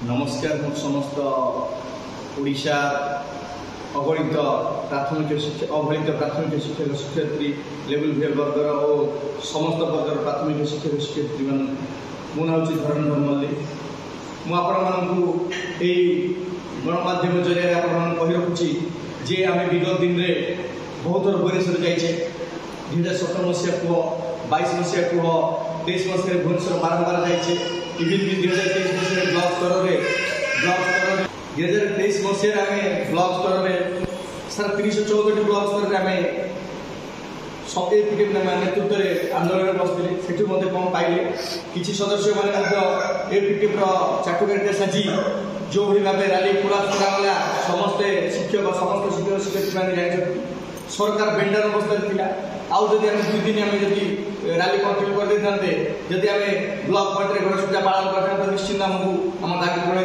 नमस्कार मु समस्त ओडिशा अगणित प्राथमिक शिक्षा अवहेलित प्राथमिक शिक्षक शिक्षयित्री लेवल भे वर्गर और समस्त वर्गर प्राथमिक शिक्षक शिक्षयित्री मान मो ना हूँ धरणधर मल्लिक मुझे गणमाध्यम जरिए कही रखुची जे आम विगत दिन में बहुत थर भुवनेश्वर जाइए 2017 मसीहा कह 22 मसीहा कह 23 मसीह भुवनेश्वर बारंबार जाइए इवन भी 2023 मसीह ब्लॉक स्तर में 2023 मसीह आम ब्लॉक स्तर में सर 314 ब्लॉक स्तर में आम सब नेतृत्व में आंदोलन बसते से कौन पाइले किसी सदस्य मैंने एपीटीएफ चाटुकारिता साजी जो भी भाव रैली पूरा कराला समस्ते शिक्षक समस्त शिक्षक शिक्षयित्री मैंने जानते सरकार बेंडर अवस्था था आउ जदि आम 2 दिन आम जदि रैली कंटिन्यू कर देते जदि आम ब्लॉक पॉइंट गणेश पूजा पालन करते तो निश्चिंत आमको आम दाबी पड़े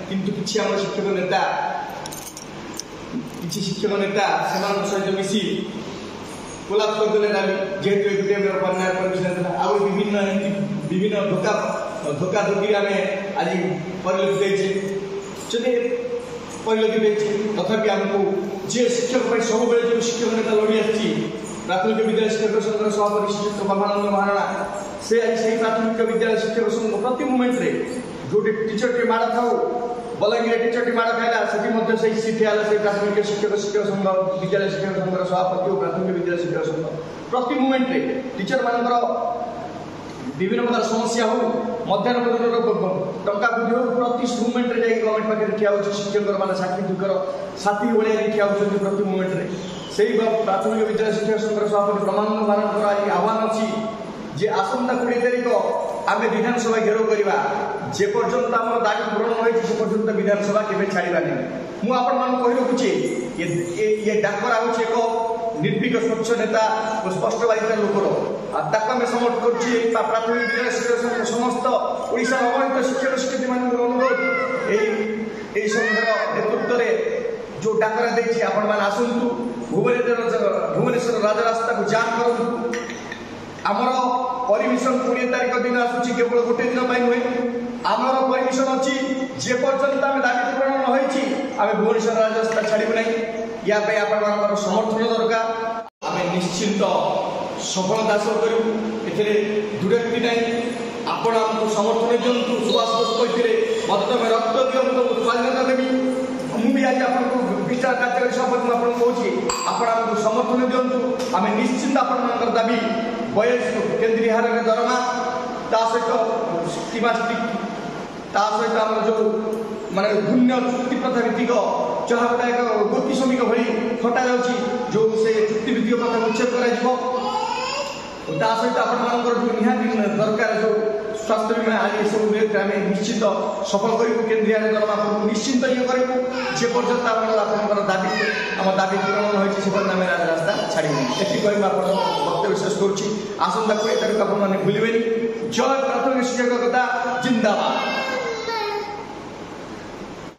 किंतु किसी आम शिक्षक नेता किसी शिक्षक नेता सहित मिसी कोलाप करदे रैली जेहेतु एपीटीएफ बन्या परमिशन आउ विभिन्न धोखा धोकी आम आज परिलक्षित जदि परिलक्षित तथापि आमको जे शिक्षक सब जो शिक्षक नेता लड़ी आसी प्राथमिक विद्यालय शिक्षक संघ सभापति शिक्षक ब्रह्मानंद महाराणा से आज से प्राथमिक विद्यालय शिक्षक संघ प्रति मुमेंट रे जो टीचर टे माड़ था बलांगीर टीचर टे माड़ खाइला से सीट आला से प्राथमिक शिक्षक संघ विद्यालय शिक्षक संघ सभापति और प्राथमिक विद्यालय शिक्षक संघ प्रति मुमेंट रे टीचर मानकर विभिन्न प्रकार समस्या हो मध्याह्न भोजन टंका वृद्धि हो प्रति मुमेंट रे गवर्नमेंट पाखे ठिया हो शिक्षक मान साथी भाया ठिया हो प्रति मुमेंट रे से प्राथमिक विद्यालय शिक्षक संघ सभापति ब्रह्मानंद महाराण आज आह्वान अच्छी जे आसंता 20 तारिख आम विधानसभा घेराव करवा जे पर्यंत आम दाबी पूरण होती से पर्यंत विधानसभा केवे छाड़ानी मुझे रखुची ये डाकरा हूँ एक निर्भीक स्वच्छ नेता और स्पष्ट बाधिता लोकर आम समर्थ कर प्राथमिक विद्यालय शिक्षक संघ समस्त ओडिशा अगणित शिक्षक शिक्षयित्री मान अनुरोध यही संघर नेतृत्व में जो डाकरा देखिए आपण मान आसतु भुवनेश्वर राजरास्ता को जाम करूँ आमर परमिशन 20 तारिख दिन आसूची केवल गोटे दिन नुहे आमर परमिशन अच्छी जे पर्यंत आम दाबी पूरण न आम भुवनेश्वर राजरास्ता छाड़ू ना या आपण समर्थन दरकार आम निश्चिंत सफलता हासिल करूँ दुर्नीति ना आपण आमको समर्थन दिंतु सुभाष बोस कहते मत तुम रक्त दिंतु स्वाधीनता देवी मुझे आज आपको विस्तार कार्यकारी सभापति कहूँ आपको समर्थन दिंतु आम निश्चिंत आपण दाबी बयालीस केन्द्रीय हार दरमा सहित सहित आम जो माने शून्य चुक्ति प्रथा भित्तिक जहाँ गोटा एक गोती श्रमिक भली हटा जा जो से चुक्ति भित्तिक प्रथा उच्छेद कर सहित आपण निहाती दरकार जो स्वास्थ्य बीमा आज सब आम निश्चित सफल करूँ केन्द्रीय दरमा निश्चिंत ये करूँ जे पर्यंत आप दाबी आम दाबी पूरण होती से आम रास्ता छाड़ू ये कह वक्तव्य शेष करुँच आसंता 20 तारिख आप भूलें जय प्राथमिक शिक्षकता जिंदाबाद।